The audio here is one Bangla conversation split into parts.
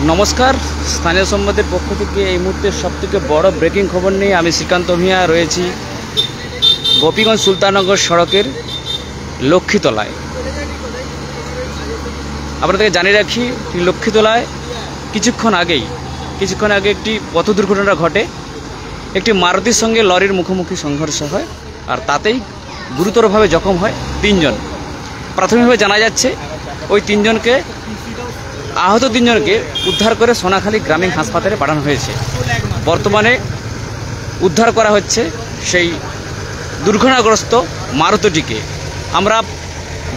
নমস্কার, স্থানীয় সংবাদের পক্ষ থেকে এই মুহূর্তে সবথেকে বড় ব্রেকিং খবর নিয়ে আমি শ্রীকান্ত ভূঁইয়া রয়েছি গোপীগঞ্জ সুলতাননগর সড়কের লক্ষ্মীতলায়। আপনাদেরকে জানিয়ে রাখি, লক্ষ্মীতলায় কিছুক্ষণ আগে একটি পথ দুর্ঘটনা ঘটে। একটি মারুতির সঙ্গে লরির মুখোমুখি সংঘর্ষ হয়, আর তাতেই গুরুতরভাবে জখম হয় তিনজন। প্রাথমিকভাবে জানা যাচ্ছে ওই আহত তিনজনকে উদ্ধার করে সোনাখালী গ্রামীণ হাসপাতালে পাঠানো হয়েছে। বর্তমানে উদ্ধার করা হচ্ছে সেই দুর্ঘটনাগ্রস্ত মারুতিটিকে। আমরা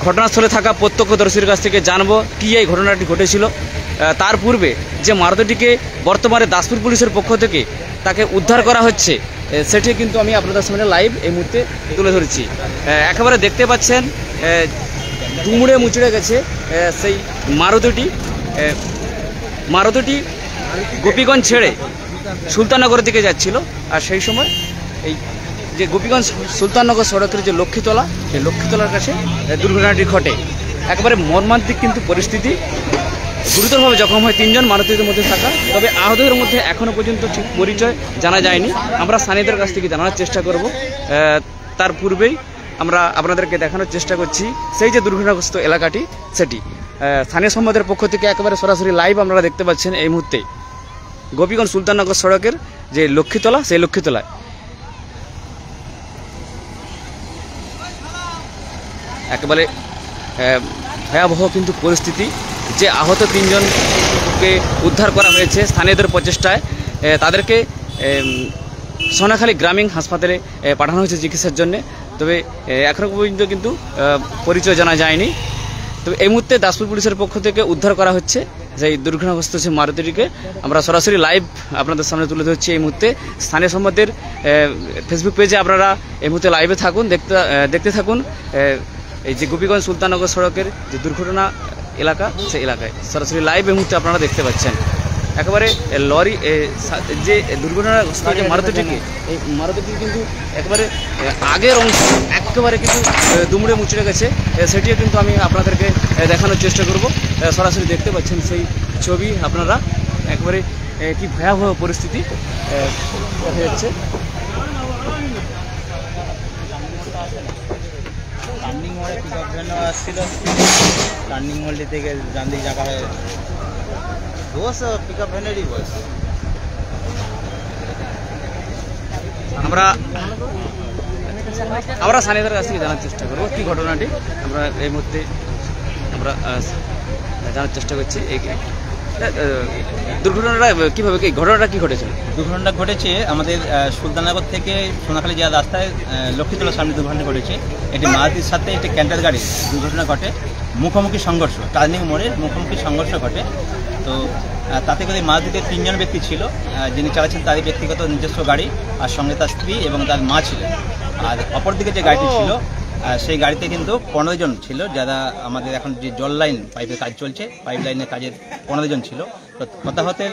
ঘটনাস্থলে থাকা প্রত্যক্ষদর্শীর কাছ থেকে জানবো কী এই ঘটনাটি ঘটেছিল। তার পূর্বে যে মারুতিটিকে বর্তমানে দাসপুর পুলিশের পক্ষ থেকে তাকে উদ্ধার করা হচ্ছে, সেটি কিন্তু আমি আপনাদের সামনে লাইভ এই মুহূর্তে তুলে ধরেছি। একেবারে দেখতে পাচ্ছেন দুমড়ে মুচড়ে গেছে সেই মারুতিটি গোপীগঞ্জ ছেড়ে সুলতাননগরের দিকে যাচ্ছিল। আর সেই সময় এই যে গোপীগঞ্জ সুলতাননগর সড়কের যে লক্ষ্মীতলা, সেই লক্ষ্মীতলার কাছে দুর্ঘটনাটি ঘটে। একেবারে মর্মান্তিক কিন্তু পরিস্থিতি। গুরুতরভাবে জখম হয় তিনজন মারুতির মধ্যে থাকা। তবে আহতদের মধ্যে এখনও পর্যন্ত ঠিক পরিচয় জানা যায়নি। আমরা স্থানীয়দের কাছ থেকে জানার চেষ্টা করব। তার পূর্বেই আমরা আপনাদেরকে দেখানোর চেষ্টা করছি সেই যে দুর্ঘটনাগ্রস্ত এলাকাটি, সেটি স্থানীয় সংবাদের পক্ষ থেকে একেবারে সরাসরি লাইভ আপনারা দেখতে পাচ্ছেন এই মুহূর্তে গোপীগঞ্জ সুলতাননগর সড়কের যে লক্ষ্মীতলা, সেই লক্ষ্মীতলায় একেবারে ভয়াবহ কিন্তু পরিস্থিতি। যে আহত তিনজনকে উদ্ধার করা হয়েছে স্থানীয়দের প্রচেষ্টায়, তাদেরকে সোনাখালী গ্রামীণ হাসপাতালে পাঠানো হয়েছে চিকিৎসার জন্য। তবে এখনও পর্যন্ত কিন্তু পরিচয় জানা যায়নি। তবে এই মুহূর্তে দাসপুর পুলিশের পক্ষ থেকে উদ্ধার করা হচ্ছে সেই দুর্ঘটনাগ্রস্ত সেই মারুতিটিকে। আমরা সরাসরি লাইভ আপনাদের সামনে তুলে ধরছি এই মুহূর্তে। স্থানীয় সংবাদের ফেসবুক পেজে আপনারা এই মুহূর্তে লাইভে থাকুন, দেখতে থাকুন এই যে গোপীগঞ্জ সুলতাননগর সড়কের যে দুর্ঘটনা এলাকা, সেই এলাকায় সরাসরি লাইভ এই মুহূর্তে আপনারা দেখতে পাচ্ছেন। একেবারে লরি যে দুর্ঘটনাগ্রস্ত যে মারুতিটিকে, এই মারুতিটি কিন্তু একেবারে আগের অংশ একেবারে কিন্তু দুমড়ে মুচড়ে গেছে। সেটিও কিন্তু আমি আপনাদেরকে দেখানোর চেষ্টা করব। সরাসরি দেখতে পাচ্ছেন সেই ছবি আপনারা। একেবারে কি ভয়াবহ পরিস্থিতি দেখা যাচ্ছে। টার্নিং মোড়ে পিকআপ ভ্যান আসছিল, টার্নিং মোড়টি থেকে ডান দিকে যাওয়া হয়। দোষ পিকআপ ভ্যানেরই বয়স। আমরা স্থানীয়দের কাছ থেকে জানার চেষ্টা করবো কী ঘটনাটি। আমরা এই মুহূর্তে আমরা জানার চেষ্টা করছি দুর্ঘটনাটা কীভাবে, ঘটনাটা কী ঘটেছে। দুর্ঘটনাটা ঘটেছে আমাদের সুলতাননগর থেকে সোনাখালী যাওয়ার রাস্তায় লক্ষ্মীতলার সামনে দুর্ঘটনা ঘটেছে। একটি মারুতির সাথে একটি ক্যান্টার গাড়ির দুর্ঘটনা ঘটে, মুখোমুখি সংঘর্ষ, টার্নিং মোড়ের মুখোমুখি সংঘর্ষ ঘটে। তো তাতে করে মারুতিতে তিনজন ব্যক্তি ছিল, যিনি চালাচ্ছেন তারই ব্যক্তিগত নিজস্ব গাড়ি, আর সঙ্গে তার স্ত্রী এবং তার মা ছিলেন। আর অপরদিকে যে গাড়িটি ছিল সেই গাড়িতে কিন্তু 15 জন ছিল, যারা আমাদের এখন যে জল লাইন পাইপের কাজ চলছে, পাইপ লাইনের কাজের 15 জন ছিল। তো হতাহতের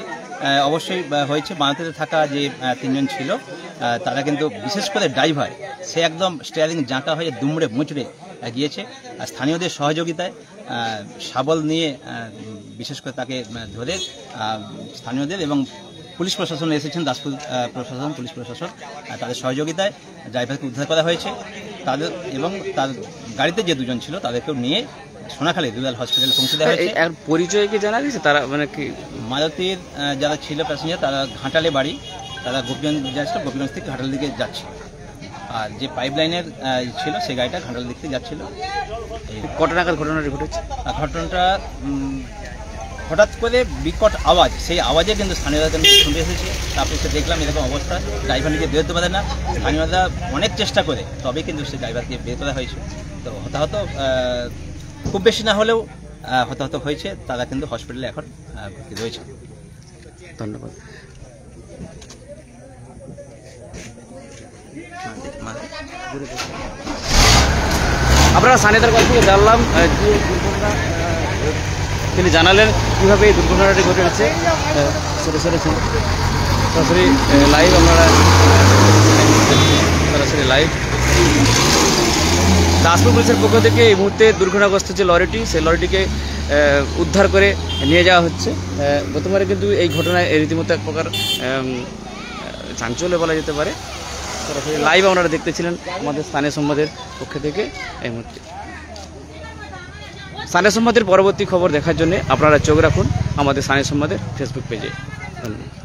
অবশ্যই হয়েছে। মারুতিতে থাকা যে তিনজন ছিল তারা কিন্তু, বিশেষ করে ড্রাইভার, সে একদম স্টিয়ারিং জাঁকা হয়ে দুমড়ে মুচড়ে গিয়েছে। আর স্থানীয়দের সহযোগিতায় শাবল নিয়ে বিশেষ করে তাকে ধরে স্থানীয়দের এবং পুলিশ প্রশাসন এসেছেন, দাসপুর প্রশাসন, পুলিশ প্রশাসন, তাদের সহযোগিতায় ড্রাইভারকে উদ্ধার করা হয়েছে। তাদের এবং তার গাড়িতে যে দুজন ছিল তাদেরকেও নিয়ে সোনাখালী রুরাল হসপিটালে পৌঁছে দেওয়া হয়েছে। আর পরিচয় কি জানা গেছে তারা, মানে কি মারুতির যারা ছিল প্যাসেঞ্জার, তারা ঘাটালে বাড়ি, তারা গোপীগঞ্জ যাচ্ছিল, গোপীগঞ্জ থেকে ঘাটাল দিকে যাচ্ছিল। আর যে পাইপ লাইনের ছিল সেই গাড়িটা ঘাটাল দিক থেকে যাচ্ছিল। কটা নাগাদ ঘটনাটি ঘটেছে? ঘটনাটা হঠাৎ করে বিকট আওয়াজ, সেই আওয়াজে কিন্তু স্থানীয়রা কিন্তু শুনতে এসেছে। তারপরে সে দেখলাম এরকম অবস্থা, ড্রাইভার নিজে বেরোতে পারে না। স্থানীয়রা অনেক চেষ্টা করে তবে কিন্তু সেই ড্রাইভারকে বের করা হয়েছে। তো হতাহত খুব বেশি না হলেও হতাহত হয়েছে, তারা কিন্তু হসপিটালে এখন ভর্তি রয়েছে। ধন্যবাদ। আমরা স্থানীয়দের কাছ থেকে জানলাম যে দুর্ঘটনা, তিনি জানালেন কীভাবে এই দুর্ঘটনাটি ঘটেছে। সরাসরি লাইভ আপনারা সরাসরি লাইভ দাসপুর পুলিশের পক্ষ থেকে এই মুহূর্তে দুর্ঘটনাগ্রস্ত যে লরিটি, সেই লরিটিকে উদ্ধার করে নিয়ে যাওয়া হচ্ছে। গতবারে কিন্তু এই ঘটনায় রীতিমতো এক প্রকার চাঞ্চল্য বলা যেতে পারে। সরাসরি লাইভ আপনারা দেখতেছিলেন আমাদের স্থানীয় সংবাদের পক্ষ থেকে এই মুহূর্তে। স্থানীয় সংবাদের পরবর্তী খবর দেখার জন্য আপনারা চোখ রাখুন আমাদের স্থানীয় সংবাদের ফেসবুক পেজে। ধন্যবাদ।